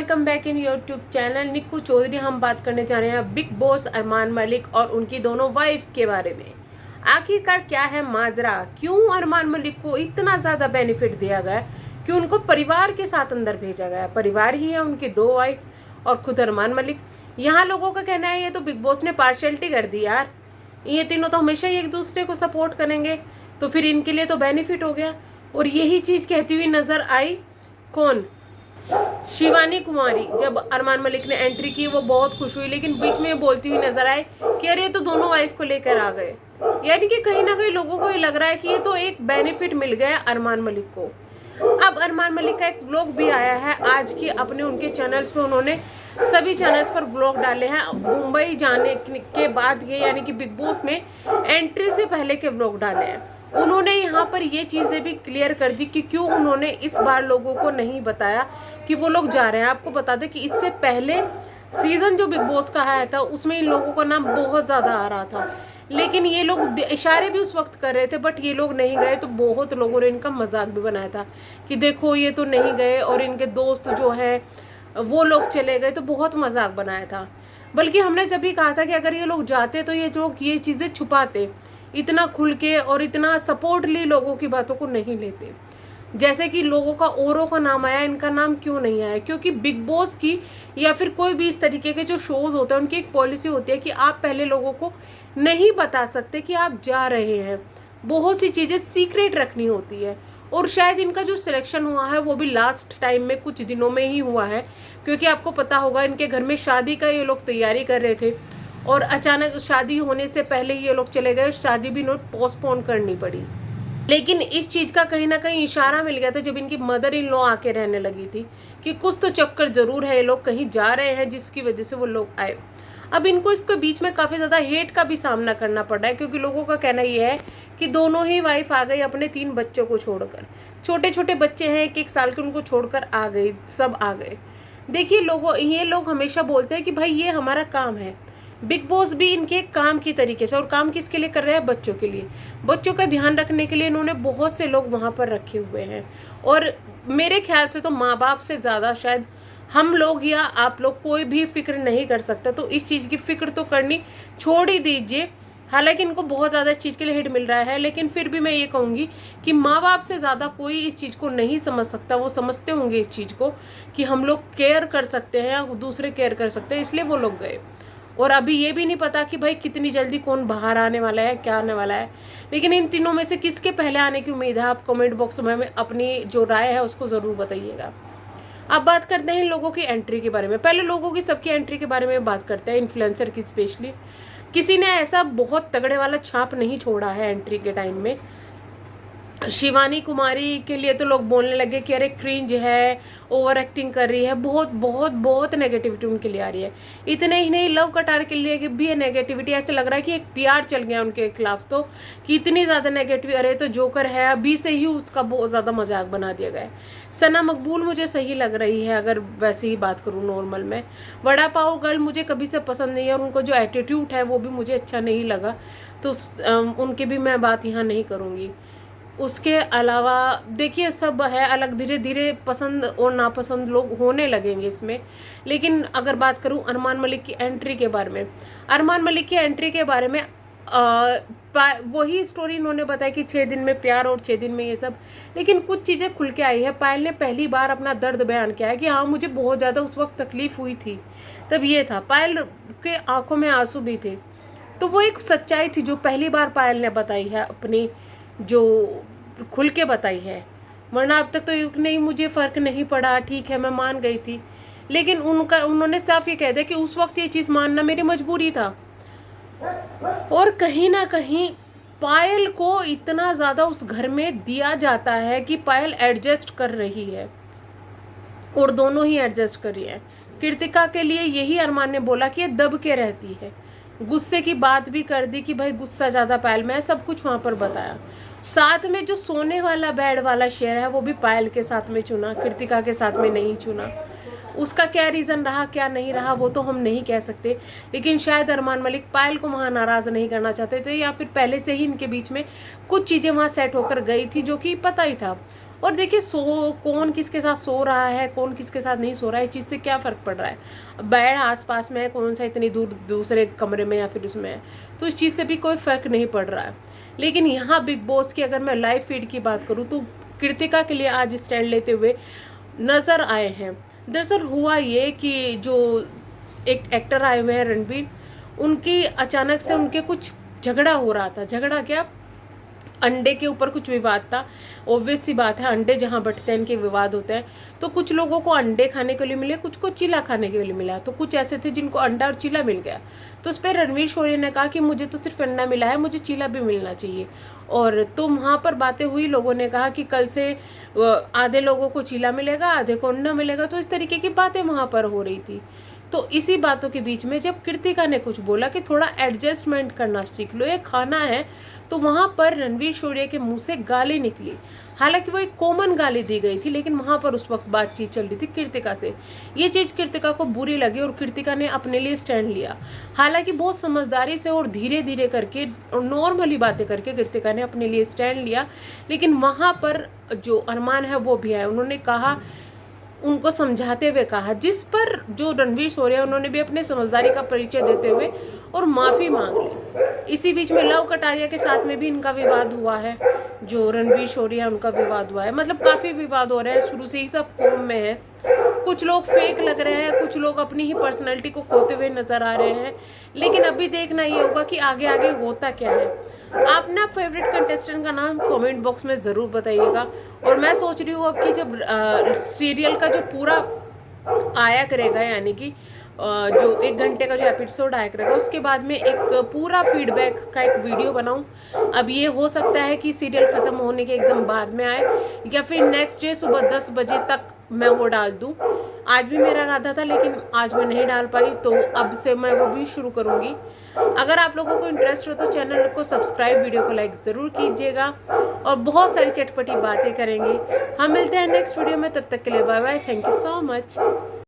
Welcome back in YouTube channel Nikku Chaudhary. हम बात करने जा रहे हैं बिग बॉस अरमान मलिक और उनकी दोनों वाइफ के बारे में। आखिरकार क्या है माजरा, क्यों अरमान मलिक को इतना ज़्यादा बेनिफिट दिया गया, कि उनको परिवार के साथ अंदर भेजा गया। परिवार ही है उनकी दो वाइफ और खुद अरमान मलिक। यहाँ लोगों का कहना है ये तो बिग बॉस ने पार्शलिटी कर दी यार, ये तीनों तो हमेशा ही एक दूसरे को सपोर्ट करेंगे, तो फिर इनके लिए तो बेनिफिट हो गया। और यही चीज़ कहती हुई नजर आई कौन, शिवानी कुमारी। जब अरमान मलिक ने एंट्री की वो बहुत खुश हुई, लेकिन बीच में बोलती हुई नजर आए कि अरे ये तो दोनों वाइफ को लेकर आ गए। यानी कि कहीं ना कहीं लोगों को ये लग रहा है कि ये तो एक बेनिफिट मिल गया अरमान मलिक को। अब अरमान मलिक का एक व्लॉग भी आया है आज की अपने उनके चैनल्स पे। उन्होंने सभी चैनल्स पर व्लॉग डाले हैं मुंबई जाने के बाद के, यानी कि बिग बॉस में एंट्री से पहले के व्लॉग डाले हैं। उन्होंने यहाँ पर ये चीज़ें भी क्लियर कर दी कि क्यों उन्होंने इस बार लोगों को नहीं बताया कि वो लोग जा रहे हैं। आपको बता दें कि इससे पहले सीजन जो बिग बॉस का आया था उसमें इन लोगों का नाम बहुत ज़्यादा आ रहा था, लेकिन ये लोग इशारे भी उस वक्त कर रहे थे, बट ये लोग नहीं गए। तो बहुत लोगों ने इनका मजाक भी बनाया था कि देखो ये तो नहीं गए और इनके दोस्त जो है वो लोग चले गए, तो बहुत मजाक बनाया था। बल्कि हमने जब भी कहा था कि अगर ये लोग जाते तो ये लोग ये चीज़ें छुपाते, इतना खुल के और इतना सपोर्टली लोगों की बातों को नहीं लेते। जैसे कि लोगों का औरों का नाम आया, इनका नाम क्यों नहीं आया? क्योंकि बिग बॉस की या फिर कोई भी इस तरीके के जो शोज होते हैं उनकी एक पॉलिसी होती है कि आप पहले लोगों को नहीं बता सकते कि आप जा रहे हैं। बहुत सी चीज़ें सीक्रेट रखनी होती है। और शायद इनका जो सिलेक्शन हुआ है वो भी लास्ट टाइम में कुछ दिनों में ही हुआ है, क्योंकि आपको पता होगा इनके घर में शादी का ये लोग तैयारी कर रहे थे और अचानक शादी होने से पहले ये लोग चले गए। शादी भी नोट पोस्टपोन करनी पड़ी। लेकिन इस चीज़ का कहीं ना कहीं इशारा मिल गया था जब इनकी मदर इन लॉ आके रहने लगी थी कि कुछ तो चक्कर जरूर है, ये लोग कहीं जा रहे हैं जिसकी वजह से वो लोग आए। अब इनको इसके बीच में काफ़ी ज़्यादा हेट का भी सामना करना पड़ रहा है, क्योंकि लोगों का कहना ये है कि दोनों ही वाइफ आ गई अपने 3 बच्चों को छोड़कर। छोटे छोटे बच्चे हैं 1-1 साल के, उनको छोड़कर आ गई, सब आ गए। देखिए ये लोग हमेशा बोलते हैं कि भाई ये हमारा काम है। बिग बॉस भी इनके काम की तरीके से, और काम किसके लिए कर रहे हैं? बच्चों के लिए। बच्चों का ध्यान रखने के लिए इन्होंने बहुत से लोग वहाँ पर रखे हुए हैं। और मेरे ख्याल से तो माँ बाप से ज़्यादा शायद हम लोग या आप लोग कोई भी फिक्र नहीं कर सकता। तो इस चीज़ की फिक्र तो करनी छोड़ ही दीजिए। हालांकि इनको बहुत ज़्यादा इस चीज़ के लिए हिट मिल रहा है, लेकिन फिर भी मैं ये कहूँगी कि माँ बाप से ज़्यादा कोई इस चीज़ को नहीं समझ सकता। वो समझते होंगे इस चीज़ को कि हम लोग केयर कर सकते हैं या दूसरे केयर कर सकते हैं, इसलिए वो लोग गए। और अभी ये भी नहीं पता कि भाई कितनी जल्दी कौन बाहर आने वाला है, क्या आने वाला है। लेकिन इन तीनों में से किसके पहले आने की उम्मीद है? आप कमेंट बॉक्स में अपनी जो राय है उसको ज़रूर बताइएगा। अब बात करते हैं इन लोगों की एंट्री के बारे में। पहले लोगों की सबकी एंट्री के बारे में बात करते हैं, इन्फ्लुएंसर की स्पेशली। किसी ने ऐसा बहुत तगड़े वाला छाप नहीं छोड़ा है एंट्री के टाइम में। शिवानी कुमारी के लिए तो लोग बोलने लगे कि अरे क्रिंज है, ओवर एक्टिंग कर रही है, बहुत बहुत बहुत नेगेटिविटी उनके लिए आ रही है। इतने ही नहीं, लव कटार के लिए भी नेगेटिविटी, ऐसे लग रहा है कि एक पीआर चल गया उनके खिलाफ, तो कि इतनी ज़्यादा नेगेटिव। अरे तो जोकर है, अभी से ही उसका बहुत ज़्यादा मजाक बना दिया गया है। सना मकबूल मुझे सही लग रही है अगर वैसे ही बात करूँ नॉर्मल में। वड़ा पाव गर्ल मुझे कभी से पसंद नहीं है, और उनको जो एटीट्यूड है वो भी मुझे अच्छा नहीं लगा, तो उनकी भी मैं बात यहाँ नहीं करूँगी। उसके अलावा देखिए सब है अलग, धीरे धीरे पसंद और नापसंद लोग होने लगेंगे इसमें। लेकिन अगर बात करूं अरमान मलिक की एंट्री के बारे में, अरमान मलिक की एंट्री के बारे में वही स्टोरी इन्होंने बताया कि 6 दिन में प्यार और 6 दिन में ये सब। लेकिन कुछ चीज़ें खुल के आई है। पायल ने पहली बार अपना दर्द बयान किया है कि हाँ मुझे बहुत ज़्यादा उस वक्त तकलीफ हुई थी, तब ये था। पायल के आंखों में आंसू भी थे, तो वो एक सच्चाई थी जो पहली बार पायल ने बताई है, अपनी जो खुल के बताई है। वरना अब तक तो नहीं मुझे फ़र्क नहीं पड़ा, ठीक है मैं मान गई थी। लेकिन उन्होंने साफ ये कह दिया कि उस वक्त ये चीज़ मानना मेरी मजबूरी था। और कहीं ना कहीं पायल को इतना ज़्यादा उस घर में दिया जाता है कि पायल एडजस्ट कर रही है, और दोनों ही एडजस्ट कर रही है। कृतिका के लिए यही अरमान ने बोला कि ये दब के रहती है, गुस्से की बात भी कर दी कि भाई गुस्सा ज़्यादा पायल में है, सब कुछ वहाँ पर बताया। साथ में जो सोने वाला बेड वाला शेयर है वो भी पायल के साथ में चुना, कृतिका के साथ में नहीं चुना। उसका क्या रीज़न रहा क्या नहीं रहा वो तो हम नहीं कह सकते, लेकिन शायद अरमान मलिक पायल को वहाँ नाराज़ नहीं करना चाहते थे, या फिर पहले से ही इनके बीच में कुछ चीज़ें वहाँ सेट होकर गई थी जो कि पता ही था। और देखिए कौन किसके साथ सो रहा है, कौन किसके साथ नहीं सो रहा है, इस चीज़ से क्या फ़र्क पड़ रहा है। बेड आस-पास में है, कौन सा इतनी दूर दूसरे कमरे में या फिर उसमें है, तो इस चीज़ से भी कोई फ़र्क नहीं पड़ रहा है। लेकिन यहाँ बिग बॉस की अगर मैं लाइव फीड की बात करूँ तो कृतिका के लिए आज स्टैंड लेते हुए नज़र आए हैं। दरअसल हुआ ये कि जो एक एक्टर आए हुए हैं रणबीर, उनकी अचानक से उनके कुछ झगड़ा हो रहा था। झगड़ा क्या, अंडे के ऊपर कुछ विवाद था। ऑब्वियस सी बात है, अंडे जहाँ बंटते हैं इनके विवाद होते हैं। तो कुछ लोगों को अंडे खाने के लिए मिले, कुछ को चीला खाने के लिए मिला। तो कुछ ऐसे थे जिनको अंडा और चीला मिल गया। तो उस पर रणवीर शोरी ने कहा कि मुझे तो सिर्फ अंडा मिला है, मुझे चीला भी मिलना चाहिए। और तो वहाँ पर बातें हुई, लोगों ने कहा कि कल से आधे लोगों को चीला मिलेगा, आधे को अंडा मिलेगा। तो इस तरीके की बातें वहाँ पर हो रही थी। तो इसी बातों के बीच में जब कृतिका ने कुछ बोला कि थोड़ा एडजस्टमेंट करना सीख लो, ये खाना है, तो वहाँ पर रणवीर शोरिया के मुंह से गाली निकली। हालांकि वो एक कॉमन गाली दी गई थी, लेकिन वहाँ पर उस वक्त बातचीत चल रही थी कृतिका से। ये चीज़ कृतिका को बुरी लगी और कृतिका ने अपने लिए स्टैंड लिया। हालांकि बहुत समझदारी से और धीरे धीरे करके और नॉर्मली बातें करके कृतिका ने अपने लिए स्टैंड लिया। लेकिन वहाँ पर जो अरमान है वो भी आए, उन्होंने कहा, उनको समझाते हुए कहा, जिस पर जो रणवीर शोरिया उन्होंने भी अपने समझदारी का परिचय देते हुए और माफ़ी मांग ली। इसी बीच में लव कटारिया के साथ में भी इनका विवाद हुआ है, जो रणवीर शोरिया उनका विवाद हुआ है। मतलब काफ़ी विवाद हो रहे हैं, शुरू से ही सब फॉर्म में है। कुछ लोग फेक लग रहे हैं, कुछ लोग अपनी ही पर्सनैलिटी को खोते हुए नजर आ रहे हैं। लेकिन अभी देखना ये होगा कि आगे आगे होता क्या है। आप ना फेवरेट कंटेस्टेंट का नाम कमेंट बॉक्स में ज़रूर बताइएगा। और मैं सोच रही हूँ अब कि जब सीरियल का जो पूरा आया करेगा, यानी कि जो 1 घंटे का जो एपिसोड आया करेगा, उसके बाद में एक पूरा फीडबैक का एक वीडियो बनाऊं। अब ये हो सकता है कि सीरियल ख़त्म होने के एकदम बाद में आए, या फिर नेक्स्ट डे सुबह 10 बजे तक मैं वो डाल दूं। आज भी मेरा इरादा था, लेकिन आज मैं नहीं डाल पाई, तो अब से मैं वो भी शुरू करूँगी। अगर आप लोगों को इंटरेस्ट हो तो चैनल को सब्सक्राइब, वीडियो को लाइक ज़रूर कीजिएगा, और बहुत सारी चटपटी बातें करेंगे। हम मिलते हैं नेक्स्ट वीडियो में, तब तक के लिए bye bye, thank you so much.